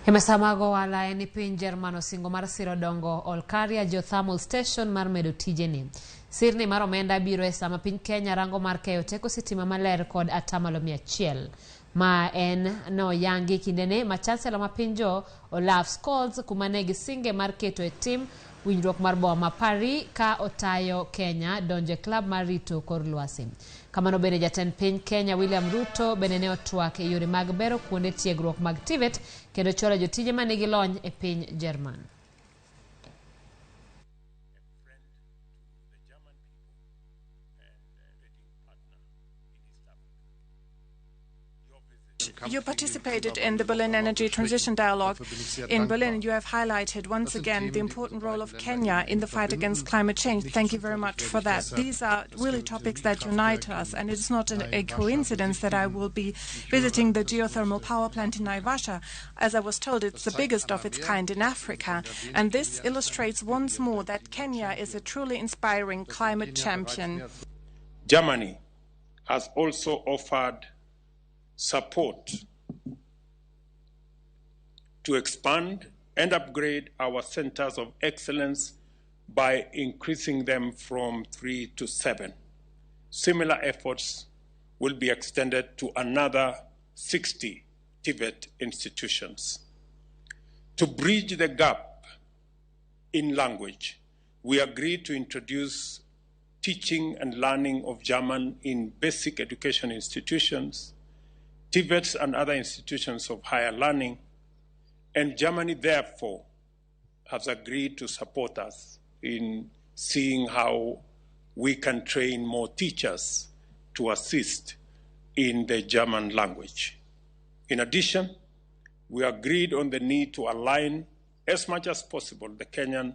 Hemesamago wala eni Piny Jerman osingo mar siro dongo Olkaria geothermal station mar medo tijeni. Sirni mar omenda biro e sama piny Kenya rango mar keyo teko sitima maler kod atamalo 100. Ma en no yangi kindene ma chancellor ma pinjo Olaf Scholz kumane gisinge mar keto e tim winjruok mar boma Paris ka otayo Kenya donje club mar rito kor lwasi. Kamano bende jatend piny Kenya William Ruto bende ne otwak e yore mag bero kuonde tiegruok mag TVET kendo choro jotije ma nigi lony e piny Jerman. You participated in the Berlin Energy Transition Dialogue. In Berlin, you have highlighted once again the important role of Kenya in the fight against climate change. Thank you very much for that. These are really topics that unite us, and it's not a coincidence that I will be visiting the geothermal power plant in Naivasha. As I was told, it's the biggest of its kind in Africa, and this illustrates once more that Kenya is a truly inspiring climate champion. Germany has also offered support to expand and upgrade our centers of excellence by increasing them from 3 to 7. Similar efforts will be extended to another 60 TVET institutions. To bridge the gap in language, we agreed to introduce teaching and learning of German in basic education institutions, TVETs and other institutions of higher learning, and Germany therefore has agreed to support us in seeing how we can train more teachers to assist in the German language. In addition, we agreed on the need to align as much as possible the Kenyan